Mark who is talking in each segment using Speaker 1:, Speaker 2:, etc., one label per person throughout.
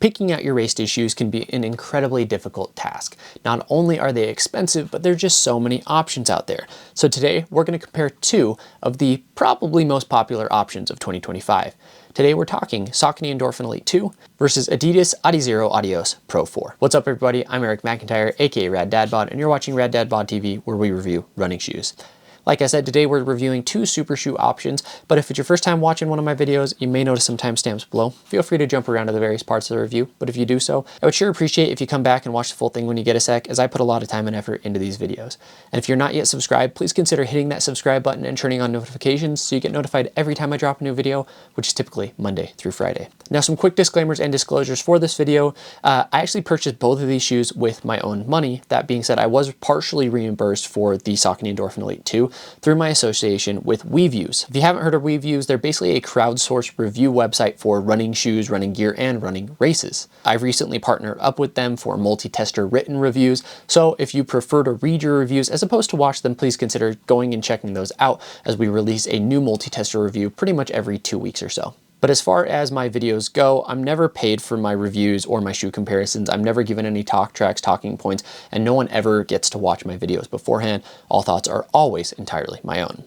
Speaker 1: Picking out your race day shoes can be an incredibly difficult task. Not only are they expensive, but there are just so many options out there. So today we're going to compare two of the probably most popular options of 2025. Today we're talking Saucony Endorphin Elite 2 versus Adidas Adizero Adios Pro 4. What's up everybody, I'm Eric McIntyre, aka Rad Dad Bod, and you're watching Rad Dad Bod TV, where we review running shoes. Like I said, today we're reviewing two super shoe options, but if it's your first time watching one of my videos, you may notice some timestamps below. Feel free to jump around to the various parts of the review, but if you do so, I would sure appreciate if you come back and watch the full thing when you get a sec, as I put a lot of time and effort into these videos. And if you're not yet subscribed, please consider hitting that subscribe button and turning on notifications so you get notified every time I drop a new video, which is typically Monday through Friday. Now, some quick disclaimers and disclosures for this video. I actually purchased both of these shoes with my own money. That being said, I was partially reimbursed for the Saucony Endorphin Elite 2 through my association with WeViews. If you haven't heard of WeViews, they're basically a crowdsourced review website for running shoes, running gear, and running races. I've recently partnered up with them for multi-tester written reviews, so if you prefer to read your reviews as opposed to watch them, please consider going and checking those out, as we release a new multi-tester review pretty much every 2 weeks or so. But as far as my videos go, I'm never paid for my reviews or my shoe comparisons. I'm never given any talk tracks, talking points, and no one ever gets to watch my videos beforehand. All thoughts are always entirely my own.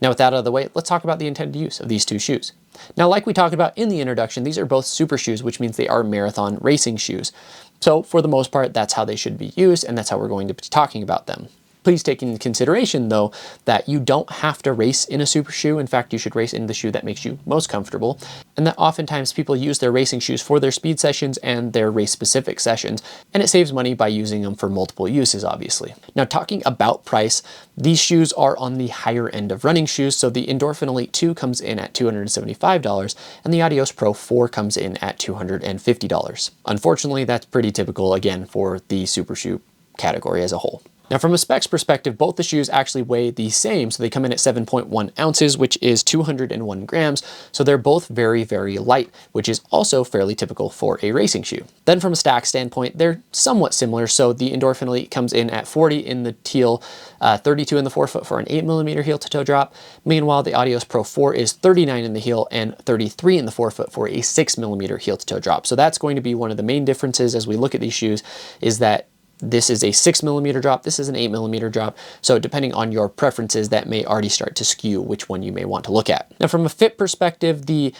Speaker 1: Now, with that out of the way, let's talk about the intended use of these two shoes. Now, like we talked about in the introduction, these are both super shoes, which means they are marathon racing shoes. So for the most part, that's how they should be used, and that's how we're going to be talking about them. Please take into consideration, though, that you don't have to race in a super shoe. In fact, you should race in the shoe that makes you most comfortable, and that oftentimes people use their racing shoes for their speed sessions and their race-specific sessions, and it saves money by using them for multiple uses, obviously. Now, talking about price, these shoes are on the higher end of running shoes, so the Endorphin Elite 2 comes in at $275, and the Adios Pro 4 comes in at $250. Unfortunately, that's pretty typical, again, for the super shoe category as a whole. Now, from a specs perspective, both the shoes actually weigh the same. So they come in at 7.1 ounces, which is 201 grams. So they're both very, very light, which is also fairly typical for a racing shoe. Then from a stack standpoint, they're somewhat similar. So the Endorphin Elite comes in at 40 in the heel, 32 in the forefoot for an 8mm heel to toe drop. Meanwhile, the Adios Pro 4 is 39 in the heel and 33 in the forefoot for a 6mm heel to toe drop. So that's going to be one of the main differences as we look at these shoes, is that this is a 6mm drop, this is an 8mm drop. So depending on your preferences, that may already start to skew which one you may want to look at. Now, from a fit perspective, the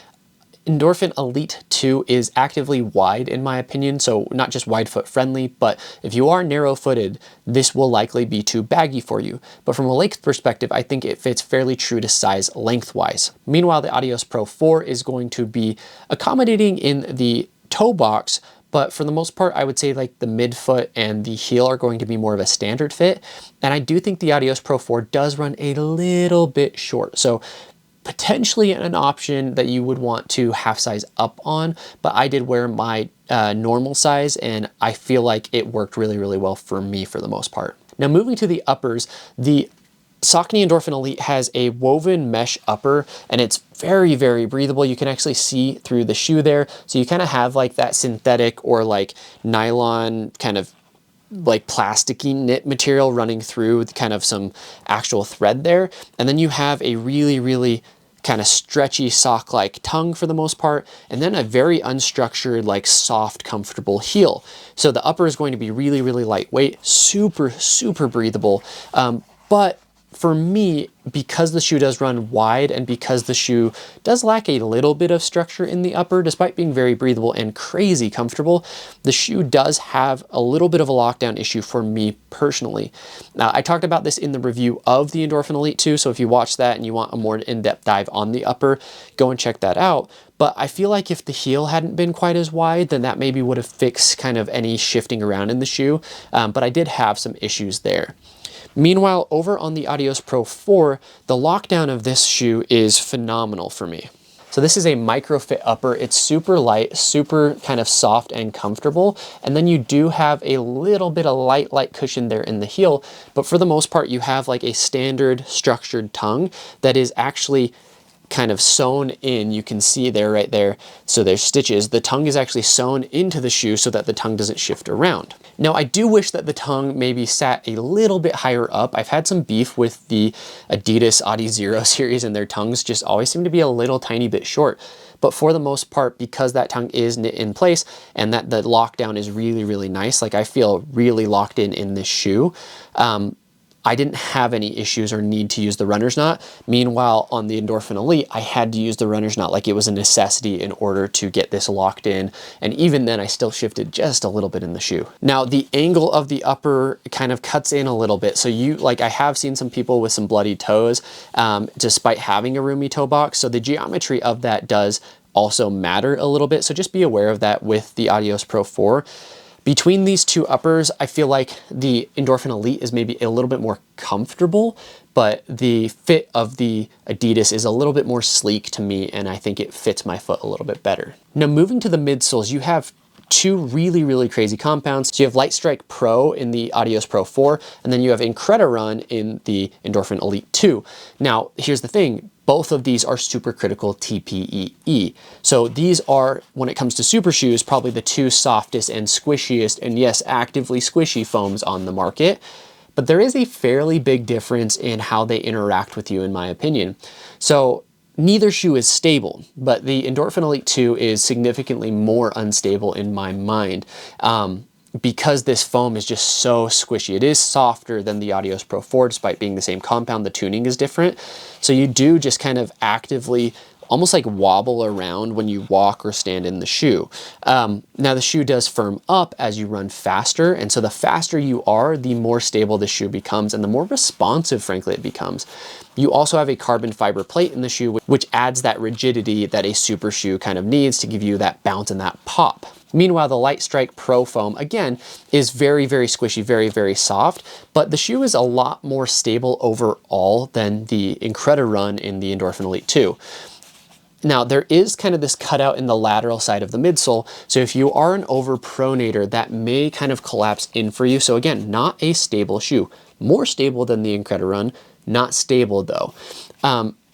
Speaker 1: Endorphin Elite 2 is actively wide in my opinion, so not just wide foot friendly, but if you are narrow footed, this will likely be too baggy for you. But from a length perspective, I think it fits fairly true to size lengthwise. Meanwhile, the Adios Pro 4 is going to be accommodating in the toe box, but for the most part, I would say like the midfoot and the heel are going to be more of a standard fit. And I do think the Adios Pro 4 does run a little bit short. So potentially an option that you would want to half size up on, but I did wear my normal size and I feel like it worked really, really well for me for the most part. Now, moving to the uppers, the Saucony Endorphin Elite has a woven mesh upper, and it's very, very breathable. You can actually see through the shoe there. So you kind of have like that synthetic or like nylon kind of like plasticky knit material running through with kind of some actual thread there. And then you have a really, really kind of stretchy sock-like tongue for the most part, and then a very unstructured, like soft, comfortable heel. So the upper is going to be really, really lightweight, super, super breathable. But for me, because the shoe does run wide and because the shoe does lack a little bit of structure in the upper, despite being very breathable and crazy comfortable, the shoe does have a little bit of a lockdown issue for me personally. Now, I talked about this in the review of the Endorphin Elite 2, so if you watch that and you want a more in-depth dive on the upper, go and check that out. But I feel like if the heel hadn't been quite as wide, then that maybe would have fixed kind of any shifting around in the shoe, but I did have some issues there. Meanwhile, over on the Adios Pro 4, the lockdown of this shoe is phenomenal for me. So this is a micro fit upper. It's super light, super kind of soft and comfortable. And then you do have a little bit of light cushion there in the heel. But for the most part, you have like a standard structured tongue that is actually kind of sewn in. You can see there, right there. So there's stitches. The tongue is actually sewn into the shoe so that the tongue doesn't shift around. Now, I do wish that the tongue maybe sat a little bit higher up. I've had some beef with the Adidas Adizero series, and their tongues just always seem to be a little tiny bit short. But for the most part, because that tongue is knit in place and that the lockdown is really, really nice, like I feel really locked in this shoe, I didn't have any issues or need to use the runner's knot. Meanwhile, on the Endorphin Elite, I had to use the runner's knot like it was a necessity in order to get this locked in. And even then, I still shifted just a little bit in the shoe. Now, the angle of the upper kind of cuts in a little bit. So I have seen some people with some bloody toes, despite having a roomy toe box. So the geometry of that does also matter a little bit. So just be aware of that with the Adios Pro 4. Between these two uppers, I feel like the Endorphin Elite is maybe a little bit more comfortable, but the fit of the Adidas is a little bit more sleek to me, and I think it fits my foot a little bit better. Now, moving to the midsoles, you have two really, really crazy compounds. So you have Light Strike Pro in the Adios Pro 4, and then you have Incredirun in the Endorphin Elite 2. Now, here's the thing. Both of these are Supercritical TPEE. So these are, when it comes to super shoes, probably the two softest and squishiest, and yes, actively squishy foams on the market. But there is a fairly big difference in how they interact with you, in my opinion. So neither shoe is stable, but the Endorphin Elite 2 is significantly more unstable in my mind. Because this foam is just so squishy. It is softer than the Adios Pro 4, despite being the same compound. The tuning is different. So you do just kind of actively almost like wobble around when you walk or stand in the shoe. Now the shoe does firm up as you run faster. And so the faster you are, the more stable the shoe becomes and the more responsive, frankly, it becomes. You also have a carbon fiber plate in the shoe, which adds that rigidity that a super shoe kind of needs to give you that bounce and that pop. Meanwhile, the Light Strike Pro foam, again, is very, very squishy, very, very soft, but the shoe is a lot more stable overall than the Incredirun in the Endorphin Elite 2. Now, there is kind of this cutout in the lateral side of the midsole, so if you are an overpronator, that may kind of collapse in for you. So again, not a stable shoe. More stable than the Incredirun, not stable though.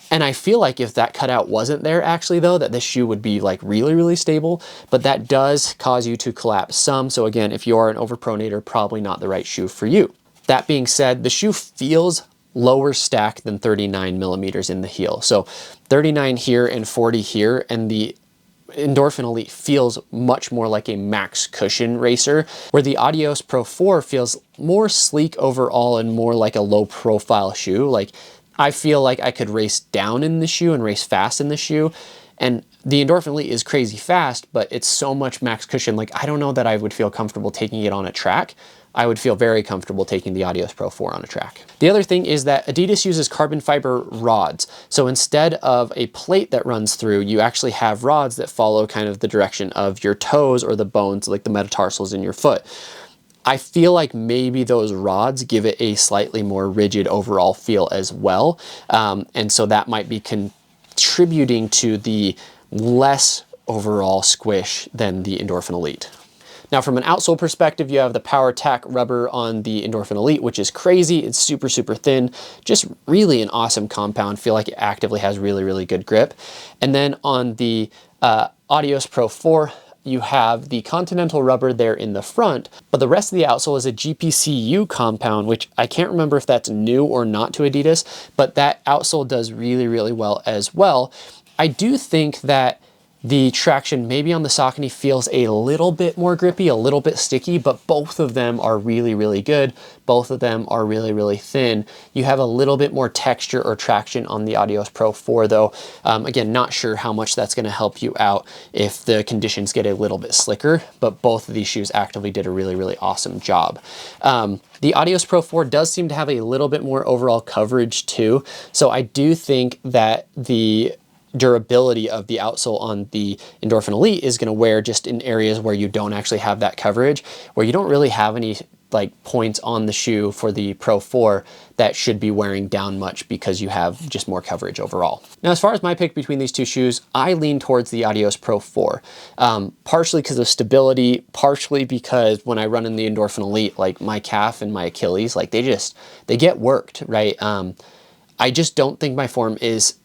Speaker 1: And I feel like if that cutout wasn't there actually though, that this shoe would be like really, really stable, but that does cause you to collapse some. So again, if you are an overpronator, probably not the right shoe for you. That being said, the shoe feels lower stack than 39 millimeters in the heel. So 39 here and 40 here, and the Endorphin Elite feels much more like a max cushion racer, where the Adios Pro 4 feels more sleek overall and more like a low profile shoe. Like, I feel like I could race down in the shoe and race fast in the shoe. And the Endorphin Elite is crazy fast, but it's so much max cushion. Like, I don't know that I would feel comfortable taking it on a track. I would feel very comfortable taking the Adios Pro 4 on a track. The other thing is that Adidas uses carbon fiber rods. So instead of a plate that runs through, you actually have rods that follow kind of the direction of your toes or the bones, like the metatarsals in your foot. I feel like maybe those rods give it a slightly more rigid overall feel as well. And so that might be contributing to the less overall squish than the Endorphin Elite. Now, from an outsole perspective, you have the Power Tack rubber on the Endorphin Elite, which is crazy. It's super, super thin, just really an awesome compound. Feel like it actively has really, really good grip. And then on the Adios Pro 4, you have the Continental rubber there in the front, but the rest of the outsole is a GPCU compound, which I can't remember if that's new or not to Adidas, but that outsole does really, really well as well. I do think that the traction maybe on the Saucony feels a little bit more grippy, a little bit sticky, but both of them are really, really good. Both of them are really, really thin. You have a little bit more texture or traction on the Adios Pro 4 though. Again, not sure how much that's gonna help you out if the conditions get a little bit slicker, but both of these shoes actively did a really, really awesome job. The Adios Pro 4 does seem to have a little bit more overall coverage too. So I do think that the durability of the outsole on the Endorphin Elite is going to wear just in areas where you don't actually have that coverage, where you don't really have any like points on the shoe for the Pro 4 that should be wearing down much because you have just more coverage overall. Now, as far as my pick between these two shoes, I lean towards the Adios Pro 4, partially because of stability, partially because when I run in the Endorphin Elite, like my calf and my Achilles, like they get worked, right? I just don't think my form is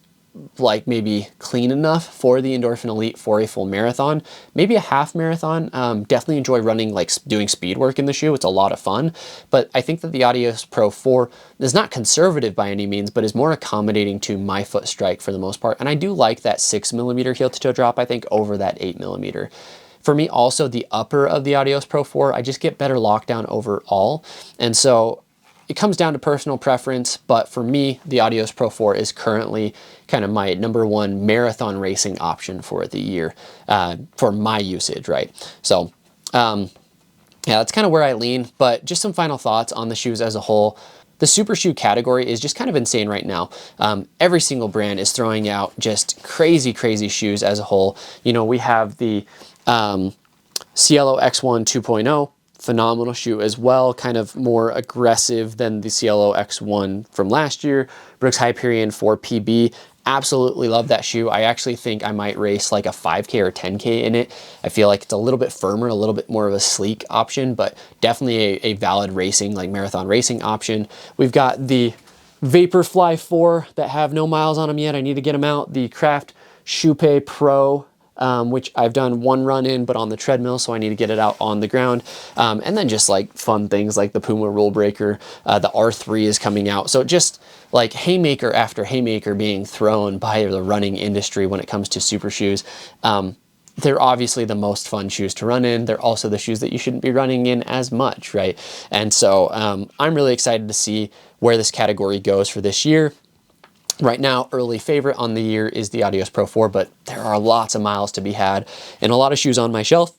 Speaker 1: like maybe clean enough for the Endorphin Elite for a full marathon, maybe a half marathon. Definitely enjoy running, like doing speed work in the shoe. It's a lot of fun, but I think that the Adios Pro 4 is not conservative by any means, but is more accommodating to my foot strike for the most part. And I do like that 6mm heel to toe drop, I think, over that 8mm. For me, also the upper of the Adios Pro 4, I just get better lockdown overall. And so it comes down to personal preference, but for me, the Adios Pro 4 is currently kind of my #1 marathon racing option for the year, for my usage, right? So, yeah, that's kind of where I lean, but just some final thoughts on the shoes as a whole. The super shoe category is just kind of insane right now. Every single brand is throwing out just crazy, crazy shoes as a whole. You know, we have the Cielo X1 2.0, phenomenal shoe as well, kind of more aggressive than the Cielo X1 from last year. Brooks Hyperion 4 PB, absolutely love that shoe. I actually think I might race like a 5K or 10K in it. I feel like it's a little bit firmer, a little bit more of a sleek option, but definitely a valid racing, like marathon racing option. We've got the Vaporfly 4 that have no miles on them yet. I need to get them out. The Craft Shupe Pro, which I've done one run in, but on the treadmill, so I need to get it out on the ground. And then just like fun things like the Puma Rule Breaker, the R3 is coming out. So just like haymaker after haymaker being thrown by the running industry when it comes to super shoes. They're obviously the most fun shoes to run in. They're also the shoes that you shouldn't be running in as much, right? And so I'm really excited to see where this category goes for this year. Right now, early favorite on the year is the Adios Pro 4, but there are lots of miles to be had and a lot of shoes on my shelf,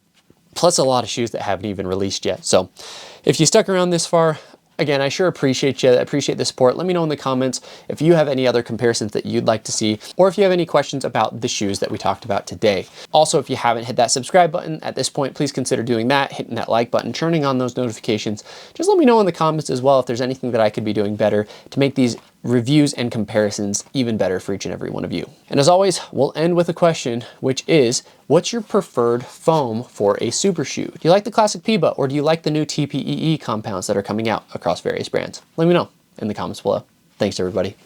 Speaker 1: plus a lot of shoes that haven't even released yet. So if you stuck around this far, again, I sure appreciate you. I appreciate the support. Let me know in the comments if you have any other comparisons that you'd like to see, or if you have any questions about the shoes that we talked about today. Also, if you haven't hit that subscribe button at this point, please consider doing that, hitting that like button, turning on those notifications. Just let me know in the comments as well if there's anything that I could be doing better to make these reviews and comparisons even better for each and every one of you. And as always, we'll end with a question, which is, what's your preferred foam for a super shoe? Do you like the classic PEBA, or do you like the new TPEE compounds that are coming out across various brands? Let me know in the comments below. Thanks, everybody.